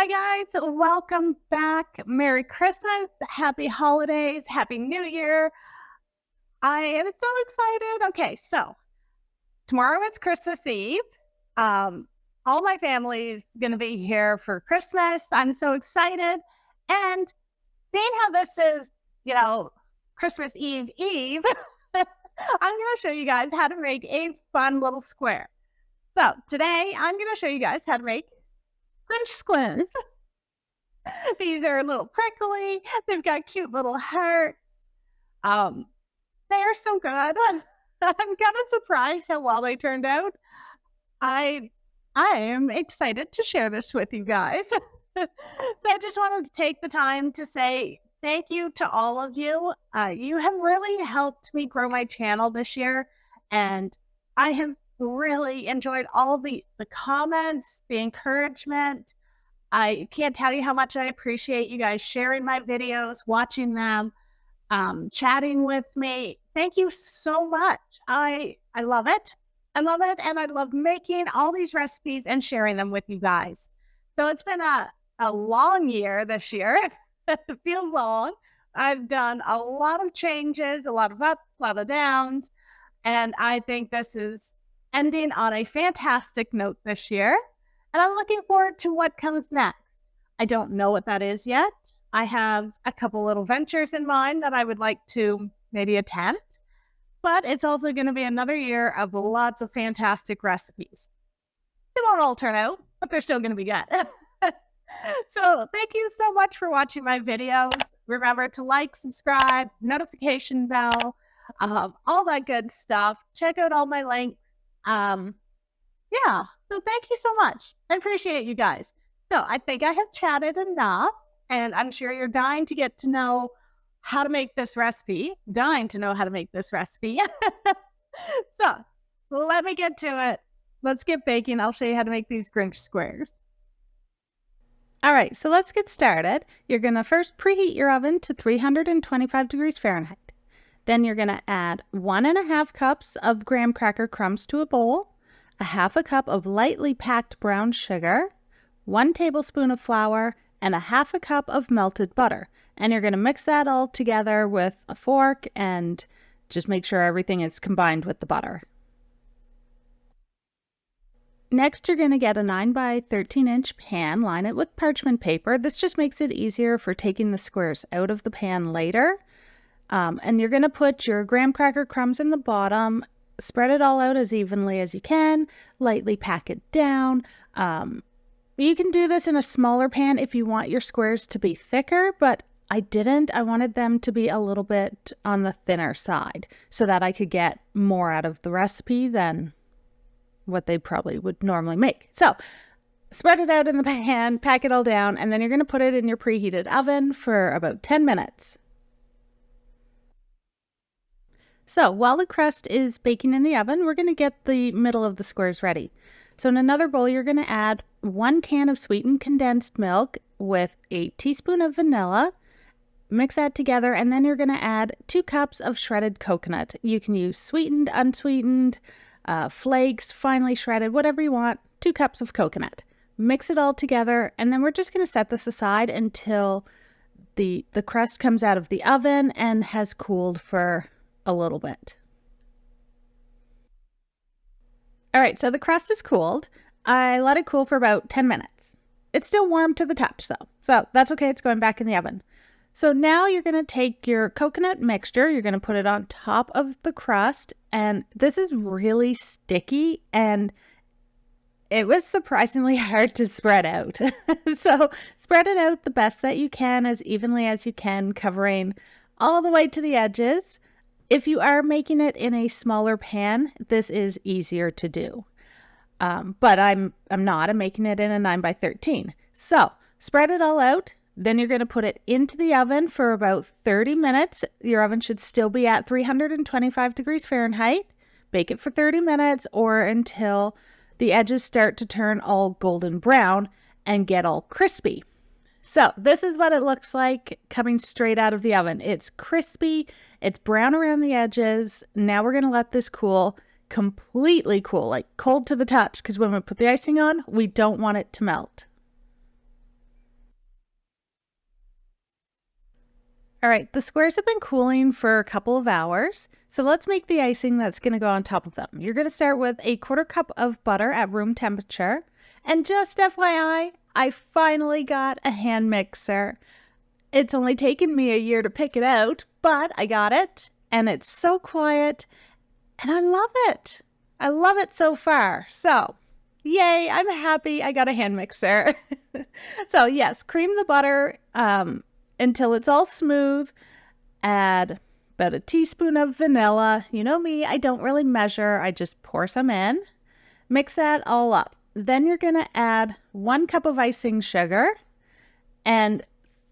Hi guys, welcome back. Merry Christmas, happy holidays, happy New Year. I am so excited. Okay, so tomorrow is Christmas Eve. All my family's gonna be here for Christmas. I'm so excited. And seeing how this is, Christmas Eve, I'm gonna show you guys how to make a fun little square. So today I'm gonna show you guys how to make Grinch Squares. These are a little prickly. They've got cute little hearts. They are so good. I'm kind of surprised how well they turned out. I am excited to share this with you guys. So I just wanted to take the time to say thank you to all of you. You have really helped me grow my channel this year, and I have really enjoyed all the comments, the encouragement. I can't tell you how much I appreciate you guys sharing my videos, watching them, chatting with me. Thank you so much. I love it. I love it. And I love making all these recipes and sharing them with you guys. So it's been a long year this year. It feels long. I've done a lot of changes, a lot of ups, a lot of downs. And I think this is ending on a fantastic note this year. And I'm looking forward to what comes next. I don't know what that is yet. I have a couple little ventures in mind that I would like to maybe attempt, but it's also going to be another year of lots of fantastic recipes. They won't all turn out, but they're still going to be good. So thank you so much for watching my videos. Remember to like, subscribe, notification bell, all that good stuff. Check out all my links. Yeah, so thank you so much. I appreciate you guys. So I think I have chatted enough, and I'm sure you're dying to get to know how to make this recipe. So let me get to it. Let's get baking. I'll show you how to make these Grinch squares. All right, so let's get started. You're going to first preheat your oven to 325 degrees Fahrenheit. Then you're going to add 1.5 cups of graham cracker crumbs to a bowl, a half a cup of lightly packed brown sugar, 1 tablespoon of flour, and a half a cup of melted butter. And you're going to mix that all together with a fork and just make sure everything is combined with the butter. Next, you're going to get a 9 by 13 inch pan, line it with parchment paper. This just makes it easier for taking the squares out of the pan later. And you're going to put your graham cracker crumbs in the bottom, spread it all out as evenly as you can, lightly pack it down. You can do this in a smaller pan if you want your squares to be thicker, but I didn't. I wanted them to be a little bit on the thinner side so that I could get more out of the recipe than what they probably would normally make. So spread it out in the pan, pack it all down, and then you're going to put it in your preheated oven for about 10 minutes. So while the crust is baking in the oven, we're going to get the middle of the squares ready. So in another bowl, you're going to add 1 can of sweetened condensed milk with a teaspoon of vanilla. Mix that together, and then you're going to add 2 cups of shredded coconut. You can use sweetened, unsweetened, flakes, finely shredded, whatever you want. 2 cups of coconut. Mix it all together, and then we're just going to set this aside until the crust comes out of the oven and has cooled for a little bit. All right, so the crust is cooled. I let it cool for about 10 minutes. It's still warm to the touch though, so that's okay. It's going back in the oven. So now you're going to take your coconut mixture, you're going to put it on top of the crust, and this is really sticky and it was surprisingly hard to spread out. So spread it out the best that you can, as evenly as you can, covering all the way to the edges. If you are making it in a smaller pan, this is easier to do. But I'm not. I'm making it in a 9 by 13. So spread it all out. Then you're going to put it into the oven for about 30 minutes. Your oven should still be at 325 degrees Fahrenheit. Bake it for 30 minutes or until the edges start to turn all golden brown and get all crispy. So this is what it looks like coming straight out of the oven. It's crispy, it's brown around the edges. Now we're going to let this cool, completely cool, like cold to the touch, because when we put the icing on, we don't want it to melt. All right, the squares have been cooling for a couple of hours, so let's make the icing that's going to go on top of them. You're going to start with a 1/4 cup of butter at room temperature. And just FYI, I finally got a hand mixer. It's only taken me a year to pick it out, but I got it, and it's so quiet, and I love it. I love it so far. So, yay, I'm happy I got a hand mixer. So yes, cream the butter until it's all smooth. Add about a teaspoon of vanilla. You know me, I don't really measure. I just pour some in. Mix that all up. Then you're going to add 1 cup of icing sugar and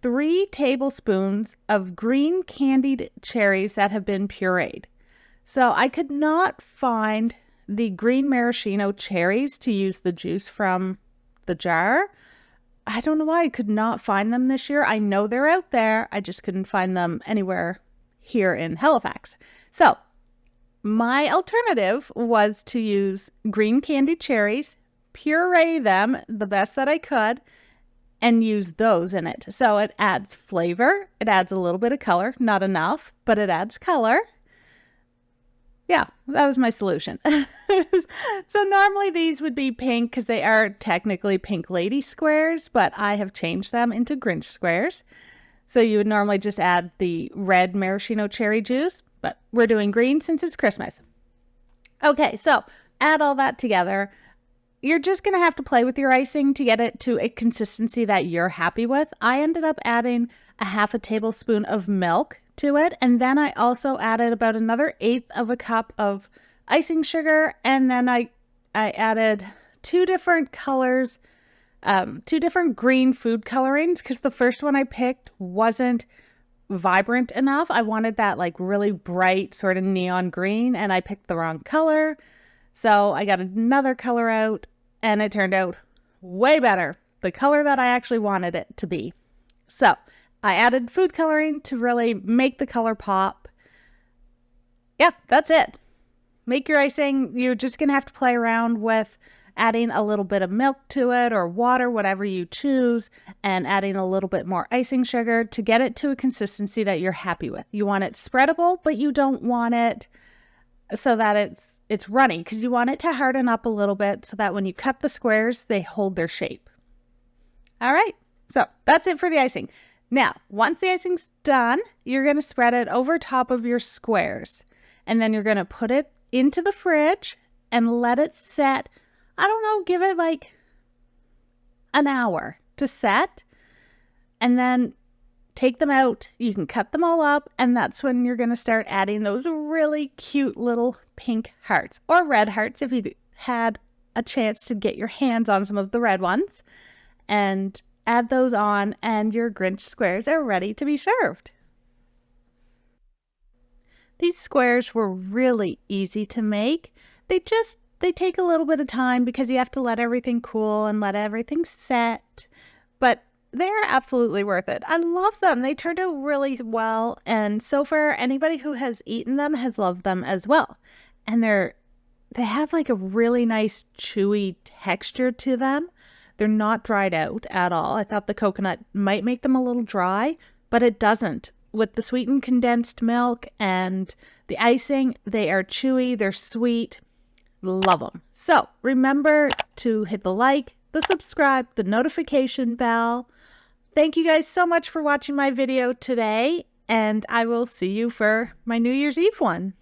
3 tablespoons of green candied cherries that have been pureed. So I could not find the green maraschino cherries to use the juice from the jar. I don't know why I could not find them this year. I know they're out there. I just couldn't find them anywhere here in Halifax. So my alternative was to use green candied cherries, puree them the best that I could, and use those in it. So it adds flavor. It adds a little bit of color. Not enough, but it adds color. Yeah, that was my solution. So normally these would be pink because they are technically pink lady squares, but I have changed them into Grinch squares. So you would normally just add the red maraschino cherry juice, but we're doing green since it's Christmas. Okay, so add all that together. You're just going to have to play with your icing to get it to a consistency that you're happy with. I ended up adding a 1/2 tablespoon of milk to it, and then I also added about another 1/8 of a cup of icing sugar, and then I added 2 different colors, 2 different green food colorings, because the first one I picked wasn't vibrant enough. I wanted that like really bright sort of neon green, and I picked the wrong color. So I got another color out, and it turned out way better, the color that I actually wanted it to be. So I added food coloring to really make the color pop. Yeah, that's it. Make your icing. You're just going to have to play around with adding a little bit of milk to it or water, whatever you choose, and adding a little bit more icing sugar to get it to a consistency that you're happy with. You want it spreadable, but you don't want it so that it's runny, because you want it to harden up a little bit so that when you cut the squares, they hold their shape. All right, so that's it for the icing. Now, once the icing's done, you're going to spread it over top of your squares, and then you're going to put it into the fridge and let it set. I don't know, give it like an hour to set, and then take them out. You can cut them all up, and that's when you're going to start adding those really cute little pink hearts or red hearts if you had a chance to get your hands on some of the red ones, and add those on, and your Grinch squares are ready to be served. These squares were really easy to make. They take a little bit of time because you have to let everything cool and let everything set, but they're absolutely worth it. I love them. They turned out really well, and so far anybody who has eaten them has loved them as well. And they have like a really nice chewy texture to them. They're not dried out at all. I thought the coconut might make them a little dry, but it doesn't. With the sweetened condensed milk and the icing, they are chewy, they're sweet. Love them. So remember to hit the like, the subscribe, the notification bell. Thank you guys so much for watching my video today, and I will see you for my New Year's Eve one.